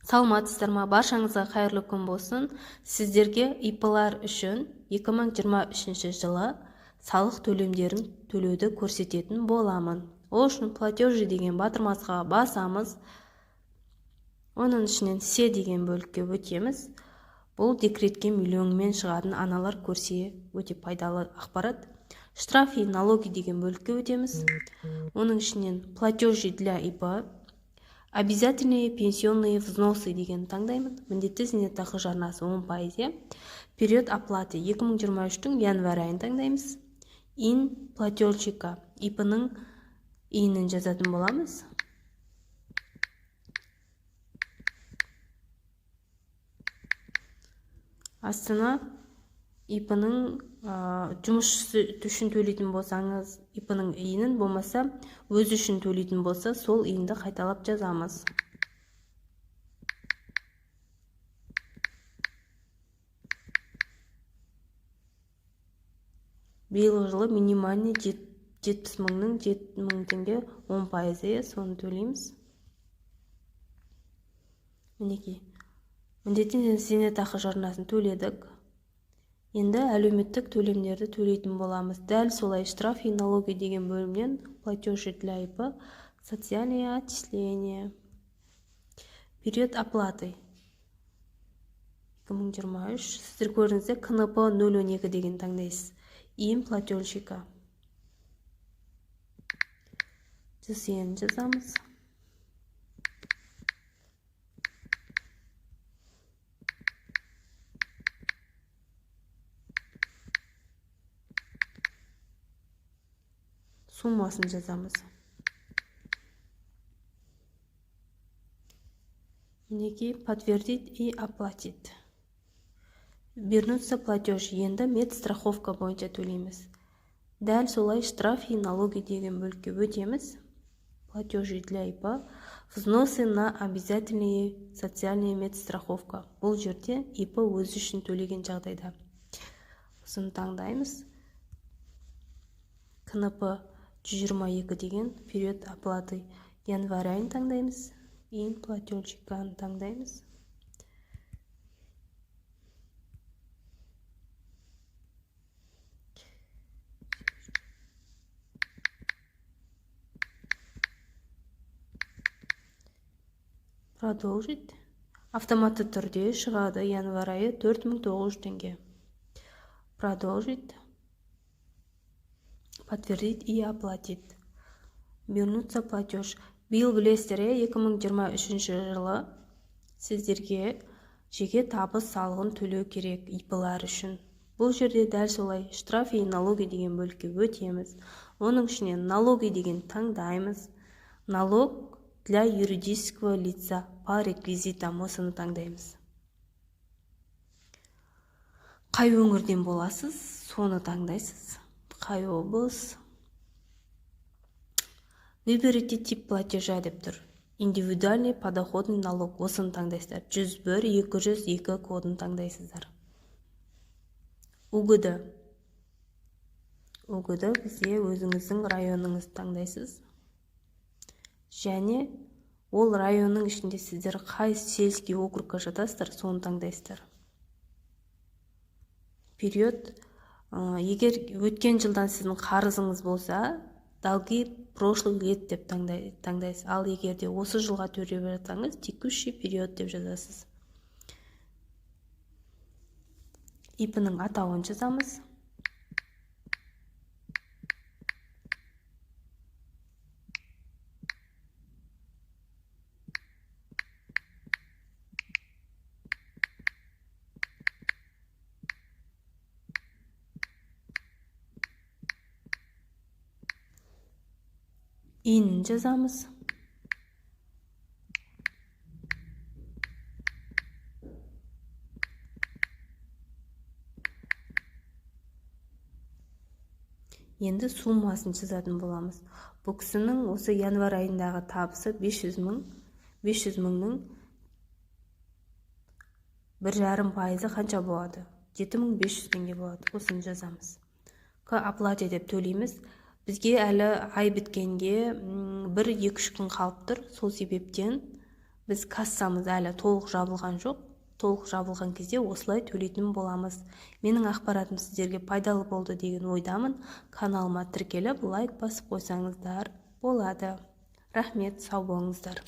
Саламатсыздар ма? Баршаңызға қайырлы күн болсын. Сіздерге ИП-лар үшін 2023 жылы салық төлемдерін төлеуді көрсететін боламын. Ол үшін платежи деген батырмасқа басамыз. Оның ішінен С деген бөлікке өтеміз. Бұл декретке миллионмен шығатын аналар көрсе өте пайдалы ақпарат. Штрафы и налоги деген бөлікке өтеміз. Оның ішінен платежи для ИП, обязательные пенсионные взносы деген таңдаймын. Міндетті зейнетақы жарнасы 10%. Период оплаты 2023 январь айын таңдаймыз. Ин платежчика ИП-ның иінін жазатын боламыз. Астына ИП-ның жұмысшысы үшін төлейтін болсаңыз ИП-ның иінін, болмаса өз үшін төлейтін болса сол иінді қайталап жазамыз. Биылғы жылы минимальный 70 мыңның 7 мың теңге 10%, соны төлейміз. Мінекей, міндетті зейнетақы жарнасын төледік. Енді әлеуметтік төлемдерді төлейтін боламыз. Дәл солай штрафы и налоги деген бөлімнен платежи для ИП, социальные отчисления. Период оплаты 2023. Сіздер көріңізде КНП 012 деген таңдайсыз. Ин платежчика. Жүзен жазамыз. Суммасын жазамыз. Мінекей подтвердить и оплатить. Вернуться платеж. Енді медстраховка бойынша төлейміз. Дәл солай штрафы и налоги деген бөлікке өтеміз. Платежи для ИП, взносы на обязательные социальные медстраховка. Бұл жерде ИП өзі үшін төлеген жағдайда. Соны таңдаймыз. КНП 122 деген период оплаты январь айын таңдаймыз. Ин платежчиканы таңдаймыз. Продолжить. Автоматты түрде шығады январь айы 4900 теңге. Продолжить. Подтвердить и оплатить. Вернуться платеж. Биыл білесіздер, 2023 жылы сіздерге жеке табыс салығын төлеу керек ИП-лар үшін. Бұл жерде дәл солай штрафы и налоги деген бөлікке өтеміз. Оның ішінен налоги деген таңдаймыз. Налог для юридического лица по реквизитам, осыны таңдаймыз. Қай өңірден боласыз, соны таңдайсыз. Қай облыс. Выберите тип платежа деп тұр. Индивидуальный подоходный налог, осыны таңдайсыздар. 101-202 кодын таңдайсыздар. УГД. УГД бізде өзіңіздің районыңызды таңдайсыз. Және ол районның ішінде сіздер қай сельский округқа жатасыздар, соны таңдайсыздар. Период. Егер өткен жылдан сіздің қарызыңыз болса, долги прошлых лет деп таңдайсыз. Ал егерде осы жылға төлеп жатсаңыз, текущий период деп жазасыз. ИП-ның атауын жазамыз. Иінін жазамыз. Енді суммасын жазатын боламыз. Бұл кісінің осы январь айындағы табысы 500 мың. 500 мыңның 1,5% қанша болады? 7500 теңге болады. Осыны жазамыз. Оплате деп төлейміз. Бізге әлі ай біткенге 1-2 күн қалып тұр. Сол себептен біз кассамыз әлі толық жабылған жоқ. Толық жабылған кезде осылай төлейтін боламыз. Менің ақпаратым сіздерге пайдалы болды деген ойдамын. Каналыма тіркеліп, лайк басып қойсаңыздар болады. Рахмет, сау болыңыздар.